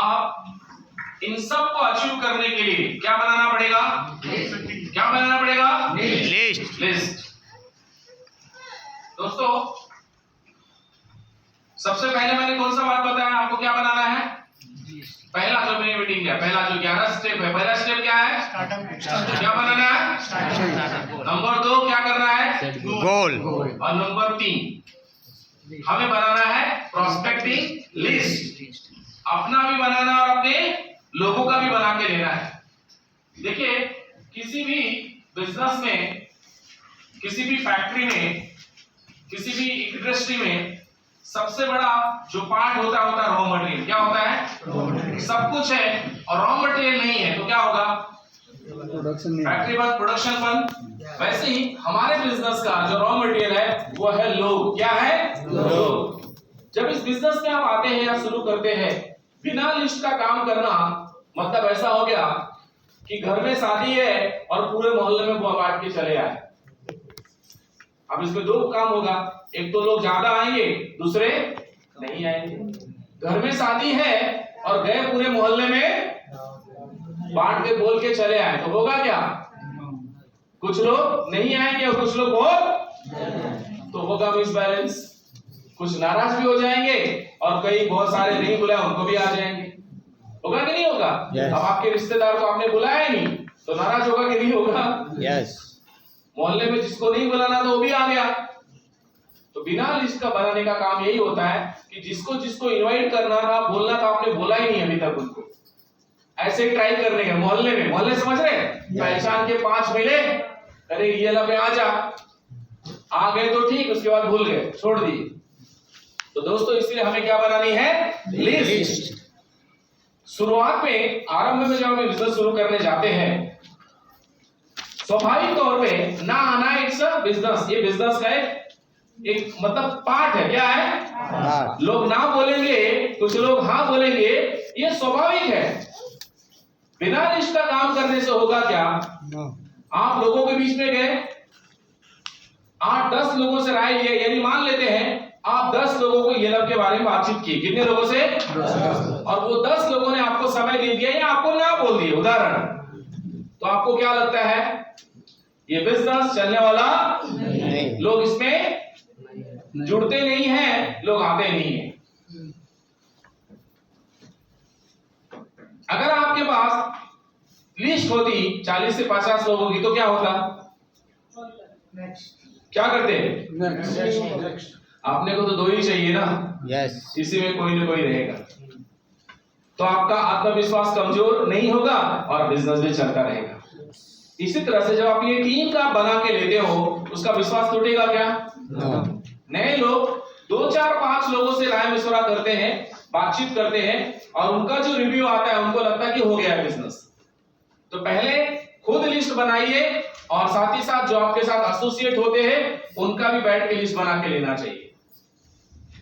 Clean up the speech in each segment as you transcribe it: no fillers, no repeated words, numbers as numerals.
आप इन सब को अचीव करने के लिए क्या बनाना पड़ेगा? क्या बनाना पड़ेगा? लिस्ट। दोस्तों, सबसे पहले मैंने कौन सा बात बताया आपको? क्या बनाना है? पहला जो मैंने मीटिंग किया, पहला जो 11 स्टेप है, पहला स्टेप क्या है? क्या बनाना है? नंबर 2 क्या करना है? गोल। और नंबर 3 हमें बनाना है प्रोस्पेक्टिंग लिस्ट। अपना भी बनाना और अपने लोगों का भी बना के लेना है। देखिए, किसी भी बिजनेस में, किसी भी फैक्ट्री में, किसी भी इंडस्ट्री में सबसे बड़ा जो पार्ट होता है रॉ मटेरियल। क्या होता है? सब कुछ है और रॉ मटेरियल नहीं है तो क्या होगा? फैक्ट्री बंद, प्रोडक्शन बंद। वैसे ही हमारे बिजनेस का जो रॉ मटेरियल है वो है लोग। क्या है? लोग। जब इस बिजनेस में आप आते हैं या शुरू करते हैं, बिना लिस्ट का काम करना मतलब ऐसा हो गया कि घर में शादी है और पूरे मोहल्ले में बुआ बांट के चले आए। अब इसमें 2 काम होगा, एक तो लोग ज्यादा आएंगे, दूसरे नहीं आएंगे। घर में शादी है और गए पूरे मोहल्ले में बांट के बोल के चले आए तो होगा क्या? कुछ लोग नहीं आएंगे और कुछ लोग बहुत, तो होगा मिसबैलेंस। कुछ नाराज भी हो जाएंगे और कई बहुत सारे नहीं बुलाए उनको भी आ जाएंगे। होगा कि नहीं होगा? yes. अब आपके रिश्तेदार को आपने बुलाया नहीं तो नाराज होगा कि नहीं होगा? यस। मोहल्ले में जिसको नहीं बुलाना था वो भी आ गया। तो बिना लिस्ट का बनाने का काम यही होता है कि जिसको जिसको इनवाइट करना था, बोलना था, आपने बोला ही नहीं अभी तक उनको। ऐसे ही ट्राई करने का मोहल्ले में, मोहल्ले समझ रहे हैं? पहचान के 5 मिले, अरे ये ला पे आ जा, आ गए तो ठीक, उसके बाद भूल गए, छोड़ दिए। तो दोस्तों, इसलिए हमें क्या बनानी है? लिस्ट। शुरुआत में, आरंभ में जब हम बिजनेस शुरू करने जाते हैं, स्वाभाविक तौर पे ना आना इट्स अ बिजनेस। ये बिजनेस का एक मतलब पार्ट है। क्या है? लोग ना बोलेंगे, कुछ लोग हाँ बोलेंगे, ये स्वाभाविक है। बिना लिस्ट का काम करने से होगा क्या? आप लोगों के बीच में गए, 8-10 लोगों से राय लिए, यानी मान लेते हैं आप 10 लोगों को ये लब के बारे में बातचीत की। कितने लोगों से? 10। और वो 10 लोगों ने आपको समय दे दिया या आपको ना बोल दिए, उदाहरण, तो आपको क्या लगता है? ये बिजनेस चलने वाला नहीं। लोग इसमें जुड़ते नहीं हैं, लोग आते नहीं हैं। अगर आपके पास लिस्ट होती 40 से 50 लोगों की तो क्या होता? क्या करते? नेक्स्ट। आपने को तो 2 ही चाहिए ना? यस। इसी में कोई ना कोई रहेगा तो आपका आत्मविश्वास कमजोर नहीं होगा और बिजनेस भी चलता रहेगा। इसी तरह से जब आप ये टीम का बना के लेते हो, उसका विश्वास टूटेगा क्या? नए लोग 2-4-5 लोगों से राय मशवरा करते हैं, बातचीत करते हैं और उनका जो रिव्यू आता है उनको लगता है कि हो गया है बिजनेस। तो पहले खुद लिस्ट बनाइए और साथ ही साथ जो आपके साथ एसोसिएट होते हैं उनका भी बैठ के लिस्ट बना के लेना चाहिए।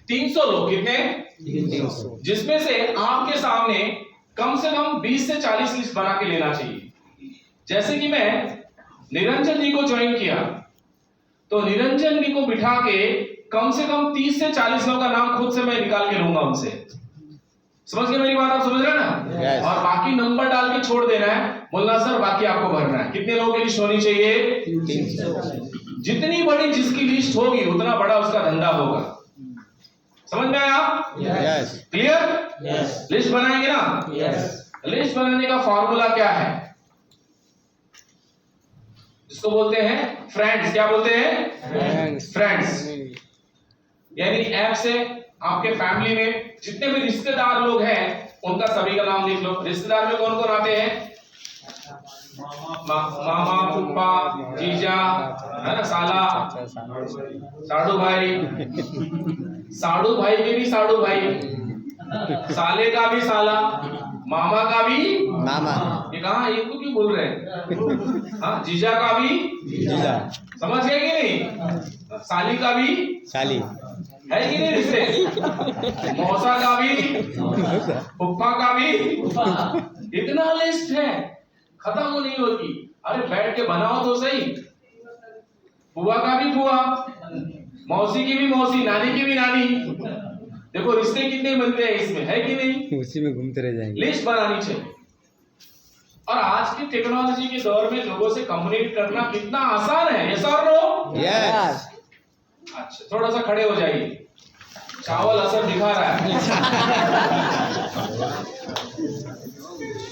300 लोग, कितने? 300, जिसमें से आपके सामने कम से कम 20 से 40 लिस्ट बना के लेना चाहिए। जैसे कि मैं निरंजन जी को ज्वाइन किया तो निरंजन जी को बिठा के कम से कम 30 से 40 लोगों का नाम खुद से मैं निकाल के लूंगा उनसे। समझ गए मेरी बात? आप समझ रहे हैं ना? yes. और बाकी नंबर डाल के छोड़ देना है, बोलना सर बाकी आपको भरना है। कितने लोगों की लिस्ट होनी चाहिए? 300। जितनी बड़ी जिसकी लिस्ट होगी उतना बड़ा उसका धंधा होगा। समझ में आया? यस। क्लियर? यस। लिस्ट बनाएंगे ना? यस। लिस्ट बनाने का फॉर्मूला क्या है? जिसको बोलते हैं फ्रेंड्स। क्या बोलते हैं? फ्रेंड्स। यानी ऐप से आपके फैमिली में जितने भी रिश्तेदार लोग हैं उनका सभी का नाम लिख लो। रिश्तेदार में कौन कौन आते हैं? मामा, फूफा, जीजा, है ना, साला, साड़ू भाई, साड़ू भाई के भी साड़ू भाई, साले का भी साला, मामा का भी मामा। ये कहा, ये क्यों बोल रहे हैं? हाँ, जीजा का भी जीजा। समझ गए कि नहीं? साली का भी साली है कि नहीं रिश्ते? मौसा का भी, फुप्पा का भी, इतना लिस्ट है, खत्म नहीं होती। अरे बैठ के बनाओ तो सही। बुआ का भी बुआ, मौसी की भी मौसी, नानी की भी नानी, देखो रिश्ते कितने बनते हैं इसमें, है कि नहीं? उसी में घूमते रह जाएंगे। लिस्ट बनानी चाहिए। और आज की टेक्नोलॉजी के दौर में लोगों से कम्युनिकेट करना कितना आसान है, यस और नो? यस। अच्छा, थोड़ा सा खड़े हो जाइए, चावल असर दिखा रहा है।